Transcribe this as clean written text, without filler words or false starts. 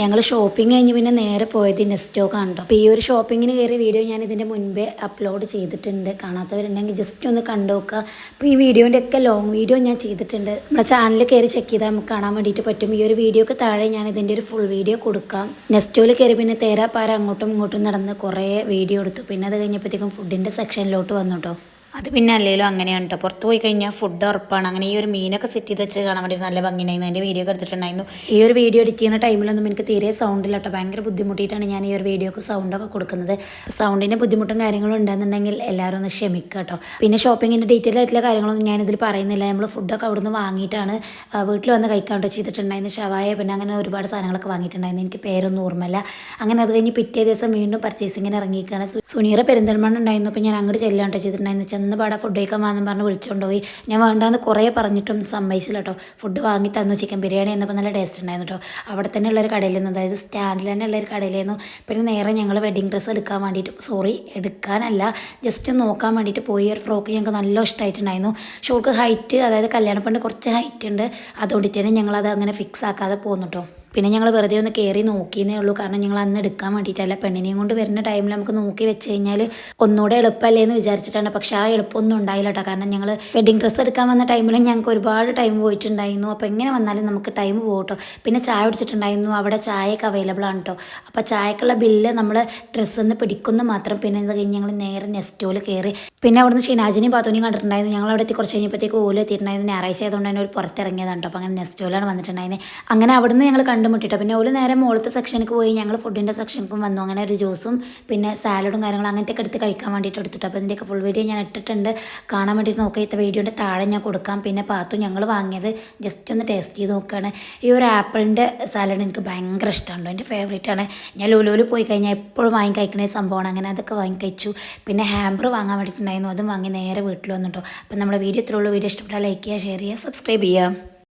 ഞങ്ങൾ ഷോപ്പിംഗ് കഴിഞ്ഞ് പിന്നെ നേരെ പോയത് നെസ്റ്റോ കണ്ടോ. അപ്പോൾ ഈ ഒരു ഷോപ്പിങ്ങിന് കയറിയ വീഡിയോ ഞാൻ ഇതിൻ്റെ മുൻപേ അപ്ലോഡ് ചെയ്തിട്ടുണ്ട്. കാണാത്തവരുണ്ടെങ്കിൽ ജസ്റ്റ് ഒന്ന് കണ്ടു നോക്കുക. അപ്പോൾ ഈ വീഡിയോൻ്റെ ഒക്കെ ലോങ് വീഡിയോ ഞാൻ ചെയ്തിട്ടുണ്ട്. നമ്മുടെ ചാനലിൽ കയറി ചെക്ക് ചെയ്താൽ നമുക്ക് കാണാൻ വേണ്ടിയിട്ട് പറ്റും. ഈ ഒരു വീഡിയോക്ക് താഴെ ഞാൻ ഇതിൻ്റെ ഒരു ഫുൾ വീഡിയോ കൊടുക്കാം. നെസ്റ്റോയിൽ കയറി പിന്നെ തേരാപ്പാര അങ്ങോട്ടും ഇങ്ങോട്ടും നടന്ന് കുറേ വീഡിയോ എടുത്തു. പിന്നെ അത് കഴിഞ്ഞപ്പോഴത്തേക്കും ഫുഡിൻ്റെ സെക്ഷനിലോട്ട് വന്നു കേട്ടോ. അത് പിന്നെ അല്ലെങ്കിലും അങ്ങനെയാണ് കേട്ടോ. പുറത്ത് പോയി കഴിഞ്ഞാൽ ഫുഡ് ഉറപ്പാണ്. അങ്ങനെ ഈ ഒരു മീനൊക്കെ സെറ്റ് ചെയ്ത് വെച്ച് കാണാൻ വേണ്ടി നല്ല ഭംഗിയുണ്ടായിരുന്നു. അതിൻ്റെ വീഡിയോ ഒക്കെ എടുത്തിട്ടുണ്ടായിരുന്നു. ഈ ഒരു വീഡിയോ എഡിറ്റ് ചെയ്യുന്ന ടൈമിലൊന്നും എനിക്ക് തീരെ സൗണ്ടില്ല കേട്ടോ. ഭയങ്കര ബുദ്ധിമുട്ടിയിട്ടാണ് ഞാൻ ഈ ഒരു വീഡിയോക്ക് സൗണ്ടൊക്കെ കൊടുക്കുന്നത്. സൗണ്ടിൻ്റെ ബുദ്ധിമുട്ടും കാര്യങ്ങളും ഉണ്ടെന്നുണ്ടെങ്കിൽ എല്ലാവരും ഒന്ന് ക്ഷമിക്കുക കേട്ടോ. പിന്നെ ഷോപ്പിങ്ങിൻ്റെ ഡീറ്റെയിൽ ആയിട്ടുള്ള കാര്യങ്ങളൊന്നും ഞാനിതിൽ പറയുന്നില്ല. നമ്മൾ ഫുഡൊക്കെ അവിടുന്ന് വാങ്ങിയിട്ടാണ് വീട്ടിൽ വന്ന് കഴിക്കാൻ കേട്ടോ ചെയ്തിട്ടുണ്ടായിരുന്നു. ഷവായ പിന്നെ അങ്ങനെ ഒരുപാട് സാധനങ്ങളൊക്കെ വാങ്ങിയിട്ടുണ്ടായിരുന്നു. എനിക്ക് പേരൊന്നും ഓർമ്മയില്ല. അങ്ങനെ അത് കഴിഞ്ഞ് പിറ്റേ ദിവസം വീണ്ടും പർച്ചേസിങ്ങിന് ഇറങ്ങിയിരിക്കുകയാണ്. സുനീറ പെരിന്തൽമണ്ണ ഉണ്ടായിരുന്നു. അപ്പോൾ ഞാൻ അങ്ങോട്ട് ചെല്ലാണ്ടോ ചെയ്തിട്ടുണ്ടായിരുന്നു. ചെന്ന് പാടെ ഫുഡ് കഴിക്കാൻ വന്നു പറഞ്ഞ് വിളിച്ചുകൊണ്ടുപോയി. ഞാൻ വേണ്ടാന്ന് കുറേ പറഞ്ഞിട്ടും സമ്മതിച്ചില്ല കേട്ടോ. ഫുഡ് വാങ്ങി തന്നു. ചിക്കൻ ബിരിയാണി എന്നപ്പോൾ നല്ല ടേസ്റ്റ് ഉണ്ടായിരുന്നു കേട്ടോ. അവിടെ തന്നെ ഉള്ളൊരു കടയിലായിരുന്നു, അതായത് സ്റ്റാൻഡിൽ തന്നെ ഉള്ളൊരു കടയിലായിരുന്നു. പിന്നെ നേരെ ഞങ്ങൾ വെഡിങ് ഡ്രസ്സ് എടുക്കാൻ വേണ്ടിയിട്ട്, എടുക്കാനല്ല ജസ്റ്റ് നോക്കാൻ വേണ്ടിയിട്ട് പോയി. ഒരു ഫ്രോക്ക് ഞങ്ങൾക്ക് നല്ല ഇഷ്ടമായിട്ടുണ്ടായിരുന്നു. ഷോൾക്ക് ഹൈറ്റ്, അതായത് കല്യാണപ്പെണ്ണ് കുറച്ച് ഹൈറ്റ് ഉണ്ട്. അതുകൊണ്ടിട്ട് തന്നെ ഞങ്ങളത് അങ്ങനെ ഫിക്സ് ആക്കാതെ പോന്നു കേട്ടോ. പിന്നെ ഞങ്ങൾ വെറുതെ ഒന്ന് കയറി നോക്കിയെന്നേ ഉള്ളൂ. കാരണം ഞങ്ങൾ അന്ന് എടുക്കാൻ വേണ്ടിയിട്ടല്ല, പെണ്ണിനെയും കൊണ്ട് വരുന്ന ടൈമിൽ നമുക്ക് നോക്കി വെച്ച് കഴിഞ്ഞാൽ ഒന്നുകൂടെ എളുപ്പമല്ലേ എന്ന് വിചാരിച്ചിട്ടാണ്. പക്ഷേ ആ എളുപ്പമൊന്നും ഉണ്ടായില്ല കേട്ടോ. കാരണം ഞങ്ങൾ വെഡിങ് ഡ്രസ്സ് എടുക്കാൻ വന്ന ടൈമിൽ ഞങ്ങൾക്ക് ഒരുപാട് ടൈം പോയിട്ടുണ്ടായിരുന്നു. അപ്പോൾ എങ്ങനെ വന്നാലും നമുക്ക് ടൈം പോകും കേട്ടോ. പിന്നെ ചായ കുടിച്ചിട്ടുണ്ടായിരുന്നു. അവിടെ ചായയൊക്കെ അവൈലബിൾ ആണ് കേട്ടോ. അപ്പോൾ ചായക്കുള്ള ബില്ല് നമ്മൾ ഡ്രസ്സിൽ നിന്ന് പിടിക്കുന്ന മാത്രം. പിന്നെ ഇത് കഴിഞ്ഞ് ഞങ്ങൾ നേരെ നെസ്റ്റോയിൽ കയറി. പിന്നെ അവിടുന്ന് ഷിനാജിനെയും പാത്തുനെയും കണ്ടിട്ടുണ്ടായിരുന്നു. ഞങ്ങൾ അവിടെ എത്തി കുറച്ച് കഴിഞ്ഞപ്പോഴത്തേക്ക് ഓല് എത്തിയിട്ടുണ്ടായിരുന്നു. ഞായറാഴ്ച ആയതുകൊണ്ട് തന്നെ ഒരു പുറത്തിറങ്ങിയതാണ് കേട്ടോ. അപ്പോൾ അങ്ങനെ നെസ്റ്റോയിലാണ് വന്നിട്ടുണ്ടായിരുന്നത്. അങ്ങനെ അവിടുന്ന് ഞങ്ങൾ കണ്ടുമുട്ടിട്ടോ. പിന്നെ ഓല് നേരെ മുകളിലത്തെ സെക്ഷനിലേക്ക് പോയി. ഞങ്ങൾ ഫുഡിൻ്റെ സെക്ഷനിലേക്കും വന്നു. അങ്ങനെ ഒരു ജ്യൂസും പിന്നെ സാലഡും കാര്യങ്ങളും അങ്ങനത്തെയൊക്കെ എടുത്ത് കഴിക്കാൻ വേണ്ടിയിട്ട് എടുത്തിട്ട്. അപ്പോൾ ഇതിൻ്റെയൊക്കെ ഫുൾ വീഡിയോ ഞാൻ ഇട്ടിട്ടുണ്ട്. കാണാൻ വേണ്ടിയിട്ട് നോക്കുക. ഇത്ത വീഡിയോൻ്റെ താഴെ ഞാൻ കൊടുക്കാം. പിന്നെ പാത്തു ഞങ്ങൾ വാങ്ങിയത് ജസ്റ്റ് ഒന്ന് ടേസ്റ്റ് ചെയ്ത് നോക്കുകയാണ്. ഈ ഒരു ആപ്പിളിൻ്റെ സാലഡ് എനിക്ക് ഭയങ്കര ഇഷ്ടമുണ്ടോ, എൻ്റെ ഫേവറേറ്റ് ആണ്. ഞാൻ ലുലുവിൽ പോയി കഴിഞ്ഞാൽ എപ്പോഴും വാങ്ങി കഴിക്കുന്ന സംഭവമാണ്. അങ്ങനെ അതൊക്കെ വാങ്ങി കഴിച്ചു. പിന്നെ ഹാമ്പർ വാങ്ങാൻ വേണ്ടിയിട്ടുണ്ടായിരുന്നു. അതും വാങ്ങി നേരെ വീട്ടിൽ വന്നിട്ടോ. അപ്പോൾ നമ്മുടെ വീഡിയോ ഇത്രയുള്ളൂ. വീഡിയോ ഇഷ്ടപ്പെട്ടാൽ ലൈക്ക് ചെയ്യുക, ഷെയർ ചെയ്യുക, സബ്സ്ക്രൈബ് ചെയ്യുക.